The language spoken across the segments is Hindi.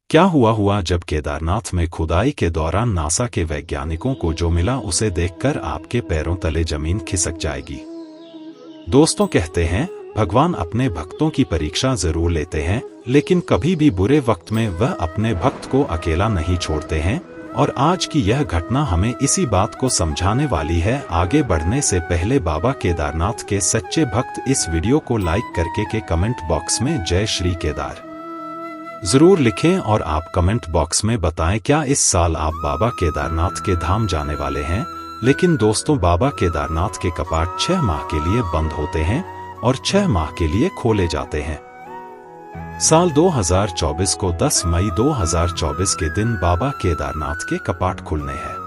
क्या हुआ जब केदारनाथ में खुदाई के दौरान नासा के वैज्ञानिकों को जो मिला उसे देखकर आपके पैरों तले जमीन खिसक जाएगी। दोस्तों, कहते हैं भगवान अपने भक्तों की परीक्षा जरूर लेते हैं, लेकिन कभी भी बुरे वक्त में वह अपने भक्त को अकेला नहीं छोड़ते हैं। और आज की यह घटना हमें इसी बात को समझाने वाली है। आगे बढ़ने से पहले बाबा केदारनाथ के सच्चे भक्त इस वीडियो को लाइक करके के कमेंट बॉक्स में जय श्री केदार जरूर लिखें और आप कमेंट बॉक्स में बताएं क्या इस साल आप बाबा केदारनाथ के धाम जाने वाले हैं। लेकिन दोस्तों, बाबा केदारनाथ के कपाट 6 माह के लिए बंद होते हैं और 6 माह के लिए खोले जाते हैं। साल 2024 को 10 मई 2024 के दिन बाबा केदारनाथ के कपाट खुलने हैं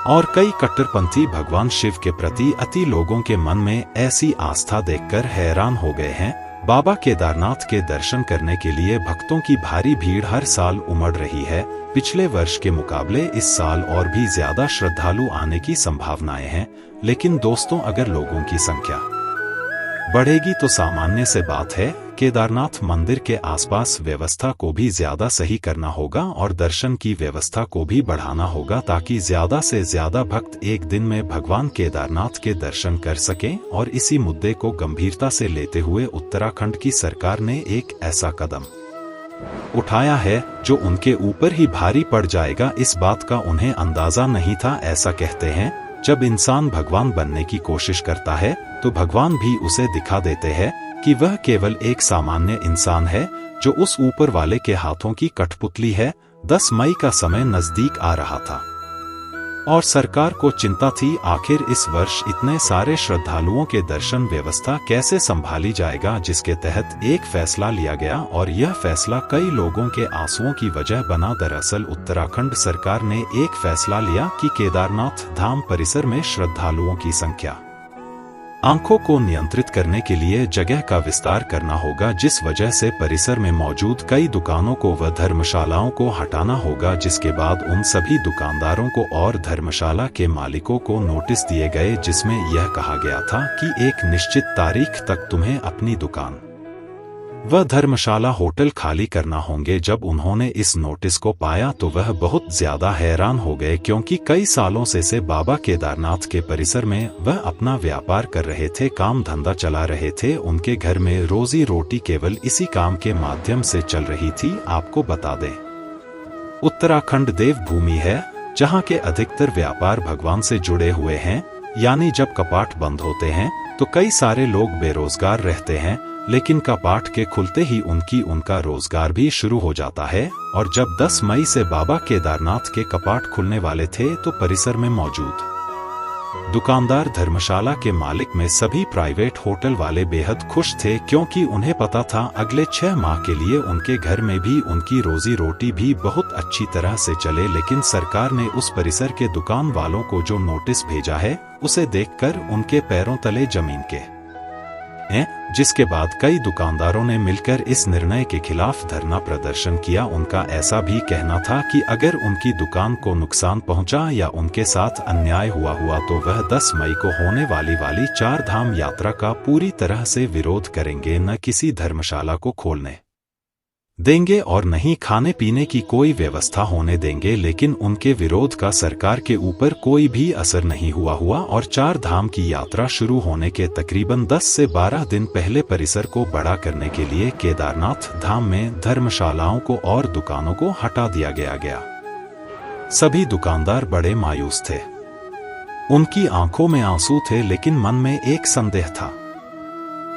और कई कट्टरपंथी भगवान शिव के प्रति अति लोगों के मन में ऐसी आस्था देखकर हैरान हो गए हैं। बाबा केदारनाथ के दर्शन करने के लिए भक्तों की भारी भीड़ हर साल उमड़ रही है। पिछले वर्ष के मुकाबले इस साल और भी ज्यादा श्रद्धालु आने की संभावनाएं हैं। लेकिन दोस्तों, अगर लोगों की संख्या बढ़ेगी तो सामान्य से बात है, केदारनाथ मंदिर के आसपास व्यवस्था को भी ज्यादा सही करना होगा और दर्शन की व्यवस्था को भी बढ़ाना होगा ताकि ज्यादा से ज्यादा भक्त एक दिन में भगवान केदारनाथ के दर्शन कर सकें। और इसी मुद्दे को गंभीरता से लेते हुए उत्तराखंड की सरकार ने एक ऐसा कदम उठाया है जो उनके ऊपर ही भारी पड़ जाएगा। इस बात का उन्हें अंदाजा नहीं था। ऐसा कहते हैं, जब इंसान भगवान बनने की कोशिश करता है तो भगवान भी उसे दिखा देते हैं कि वह केवल एक सामान्य इंसान है जो उस ऊपर वाले के हाथों की कठपुतली है। 10 मई का समय नजदीक आ रहा था और सरकार को चिंता थी, आखिर इस वर्ष इतने सारे श्रद्धालुओं के दर्शन व्यवस्था कैसे संभाली जाएगा, जिसके तहत एक फैसला लिया गया और यह फैसला कई लोगों के आंसुओं की वजह बना। दरअसल उत्तराखंड सरकार ने एक फैसला लिया कि केदारनाथ धाम परिसर में श्रद्धालुओं की संख्या आंखों को नियंत्रित करने के लिए जगह का विस्तार करना होगा, जिस वजह से परिसर में मौजूद कई दुकानों को व धर्मशालाओं को हटाना होगा। जिसके बाद उन सभी दुकानदारों को और धर्मशाला के मालिकों को नोटिस दिए गए, जिसमें यह कहा गया था कि एक निश्चित तारीख तक तुम्हें अपनी दुकान वह धर्मशाला होटल खाली करना होंगे। जब उन्होंने इस नोटिस को पाया तो वह बहुत ज्यादा हैरान हो गए, क्योंकि कई सालों से बाबा केदारनाथ के परिसर में वह अपना व्यापार कर रहे थे, काम धंधा चला रहे थे। उनके घर में रोजी रोटी केवल इसी काम के माध्यम से चल रही थी। आपको बता दें, उत्तराखंड देवभूमि है जहां के अधिकतर व्यापार भगवान से जुड़े हुए हैं। यानी जब कपाट बंद होते हैं तो कई सारे लोग बेरोजगार रहते हैं, लेकिन कपाट के खुलते ही उनका रोजगार भी शुरू हो जाता है। और जब 10 मई से बाबा केदारनाथ के कपाट खुलने वाले थे तो परिसर में मौजूद दुकानदार, धर्मशाला के मालिक में सभी प्राइवेट होटल वाले बेहद खुश थे, क्योंकि उन्हें पता था अगले 6 माह के लिए उनके घर में भी उनकी रोजी रोटी भी बहुत अच्छी तरह से चले। लेकिन सरकार ने उस परिसर के दुकान वालों को जो नोटिस भेजा है उसे देखकर उनके पैरों तले जमीन के जिसके बाद कई दुकानदारों ने मिलकर इस निर्णय के खिलाफ धरना प्रदर्शन किया। उनका ऐसा भी कहना था कि अगर उनकी दुकान को नुकसान पहुंचा या उनके साथ अन्याय हुआ तो वह 10 मई को होने वाली 4 धाम यात्रा का पूरी तरह से विरोध करेंगे, न किसी धर्मशाला को खोलने देंगे और नहीं खाने पीने की कोई व्यवस्था होने देंगे। लेकिन उनके विरोध का सरकार के ऊपर कोई भी असर नहीं हुआ और 4 धाम की यात्रा शुरू होने के तकरीबन 10 से 12 दिन पहले परिसर को बड़ा करने के लिए केदारनाथ धाम में धर्मशालाओं को और दुकानों को हटा दिया गया। सभी दुकानदार बड़े मायूस थे, उनकी आंखों में आंसू थे, लेकिन मन में एक संदेह था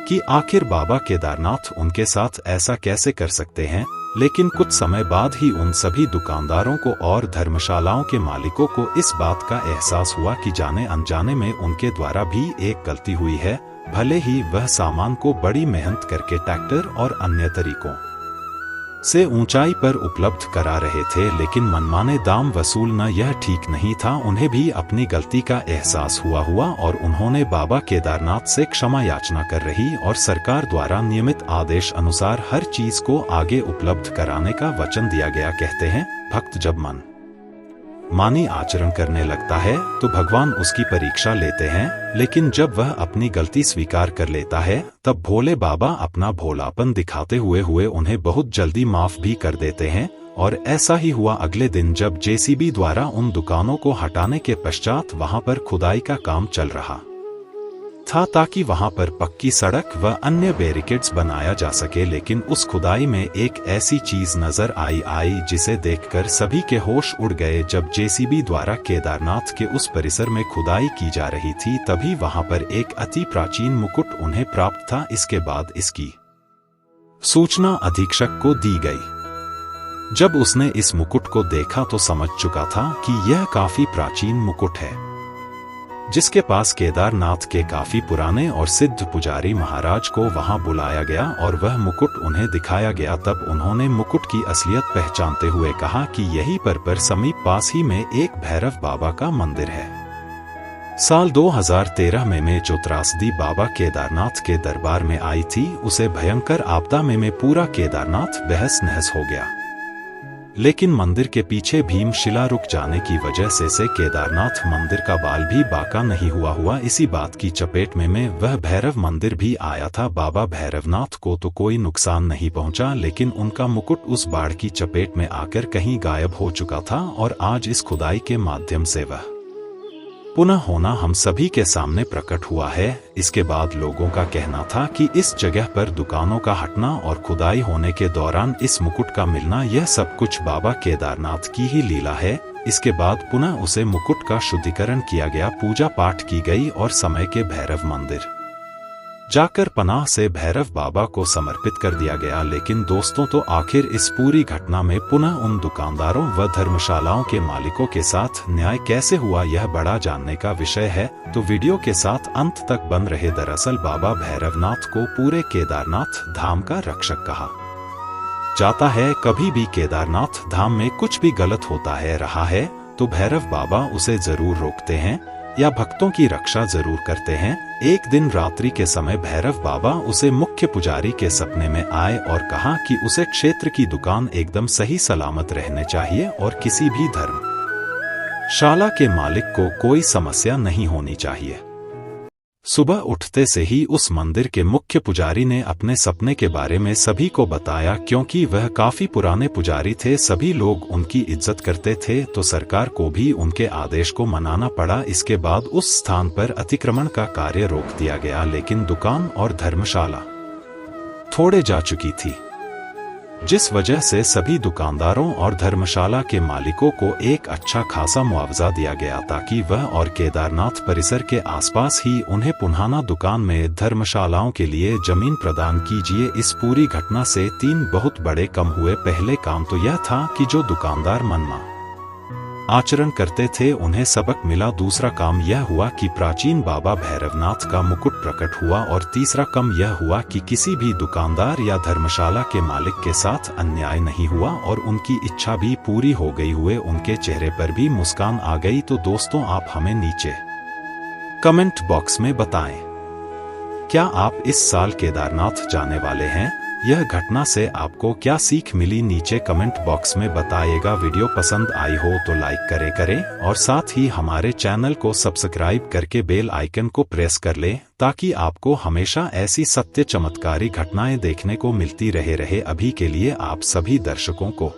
कि आखिर बाबा केदारनाथ उनके साथ ऐसा कैसे कर सकते हैं। लेकिन कुछ समय बाद ही उन सभी दुकानदारों को और धर्मशालाओं के मालिकों को इस बात का एहसास हुआ कि जाने अनजाने में उनके द्वारा भी एक गलती हुई है। भले ही वह सामान को बड़ी मेहनत करके ट्रैक्टर और अन्य तरीकों से ऊंचाई पर उपलब्ध करा रहे थे, लेकिन मनमाने दाम वसूलना यह ठीक नहीं था। उन्हें भी अपनी गलती का एहसास हुआ और उन्होंने बाबा केदारनाथ से क्षमा याचना कर रही और सरकार द्वारा नियमित आदेश अनुसार हर चीज को आगे उपलब्ध कराने का वचन दिया गया। कहते हैं, भक्त जब मन मानी आचरण करने लगता है तो भगवान उसकी परीक्षा लेते हैं, लेकिन जब वह अपनी गलती स्वीकार कर लेता है तब भोले बाबा अपना भोलापन दिखाते हुए उन्हें बहुत जल्दी माफ भी कर देते हैं। और ऐसा ही हुआ अगले दिन जब जेसीबी द्वारा उन दुकानों को हटाने के पश्चात वहां पर खुदाई का काम चल रहा था ताकि वहां पर पक्की सड़क व अन्य बैरिकेड्स बनाया जा सके। लेकिन उस खुदाई में एक ऐसी चीज नजर आई जिसे देखकर सभी के होश उड़ गए। जब जेसीबी द्वारा केदारनाथ के उस परिसर में खुदाई की जा रही थी तभी वहां पर एक अति प्राचीन मुकुट उन्हें प्राप्त था। इसके बाद इसकी सूचना अधीक्षक को दी गई। जब उसने इस मुकुट को देखा तो समझ चुका था कि यह काफी प्राचीन मुकुट है जिसके पास केदारनाथ के काफी पुराने और सिद्ध पुजारी महाराज को वहां बुलाया गया और वह मुकुट उन्हें दिखाया गया। तब उन्होंने मुकुट की असलियत पहचानते हुए कहा कि यहीं पर समीप पास ही में एक भैरव बाबा का मंदिर है। साल 2013 में जो त्रासदी बाबा केदारनाथ के दरबार में आई थी उसे भयंकर आपदा में पूरा केदारनाथ बहस नहस हो गया। लेकिन मंदिर के पीछे भीमशिला रुक जाने की वजह से केदारनाथ मंदिर का बाल भी बाका नहीं हुआ। इसी बात की चपेट में वह भैरव मंदिर भी आया था। बाबा भैरवनाथ को तो कोई नुकसान नहीं पहुंचा लेकिन उनका मुकुट उस बाढ़ की चपेट में आकर कहीं गायब हो चुका था और आज इस खुदाई के माध्यम से वह पुनः होना हम सभी के सामने प्रकट हुआ है। इसके बाद लोगों का कहना था कि इस जगह पर दुकानों का हटना और खुदाई होने के दौरान इस मुकुट का मिलना यह सब कुछ बाबा केदारनाथ की ही लीला है। इसके बाद पुनः उसे मुकुट का शुद्धिकरण किया गया, पूजा पाठ की गई और समय के भैरव मंदिर जाकर पनाह से भैरव बाबा को समर्पित कर दिया गया। लेकिन दोस्तों तो आखिर इस पूरी घटना में पुनः उन दुकानदारों व धर्मशालाओं के मालिकों के साथ न्याय कैसे हुआ यह बड़ा जानने का विषय है, तो वीडियो के साथ अंत तक बन रहे। दरअसल बाबा भैरवनाथ को पूरे केदारनाथ धाम का रक्षक कहा जाता है। कभी भी केदारनाथ धाम में कुछ भी गलत होता है रहा है तो भैरव बाबा उसे जरूर रोकते हैं या भक्तों की रक्षा जरूर करते हैं। एक दिन रात्रि के समय भैरव बाबा उसे मुख्य पुजारी के सपने में आए और कहा कि उसे क्षेत्र की दुकान एकदम सही सलामत रहने चाहिए और किसी भी धर्मशाला के मालिक को कोई समस्या नहीं होनी चाहिए। सुबह उठते से ही उस मंदिर के मुख्य पुजारी ने अपने सपने के बारे में सभी को बताया। क्योंकि वह काफी पुराने पुजारी थे, सभी लोग उनकी इज्जत करते थे, तो सरकार को भी उनके आदेश को मनाना पड़ा। इसके बाद उस स्थान पर अतिक्रमण का कार्य रोक दिया गया। लेकिन दुकान और धर्मशाला थोड़े जा चुकी थी जिस वजह से सभी दुकानदारों और धर्मशाला के मालिकों को एक अच्छा खासा मुआवजा दिया गया ताकि वह और केदारनाथ परिसर के आसपास ही उन्हें पुनः दुकान में धर्मशालाओं के लिए जमीन प्रदान कीजिए। इस पूरी घटना से 3 बहुत बड़े काम हुए। पहले काम तो यह था कि जो दुकानदार मनमा आचरण करते थे उन्हें सबक मिला। दूसरा काम यह हुआ कि प्राचीन बाबा भैरवनाथ का मुकुट प्रकट हुआ और तीसरा काम यह हुआ कि किसी भी दुकानदार या धर्मशाला के मालिक के साथ अन्याय नहीं हुआ और उनकी इच्छा भी पूरी हो गई। हुए उनके चेहरे पर भी मुस्कान आ गई। तो दोस्तों आप हमें नीचे कमेंट बॉक्स में बताएं, क्या आप इस साल केदारनाथ जाने वाले हैं? यह घटना से आपको क्या सीख मिली नीचे कमेंट बॉक्स में बताइएगा। वीडियो पसंद आई हो तो लाइक करें और साथ ही हमारे चैनल को सब्सक्राइब करके बेल आइकन को प्रेस कर लें ताकि आपको हमेशा ऐसी सत्य चमत्कारी घटनाएं देखने को मिलती रहे। अभी के लिए आप सभी दर्शकों को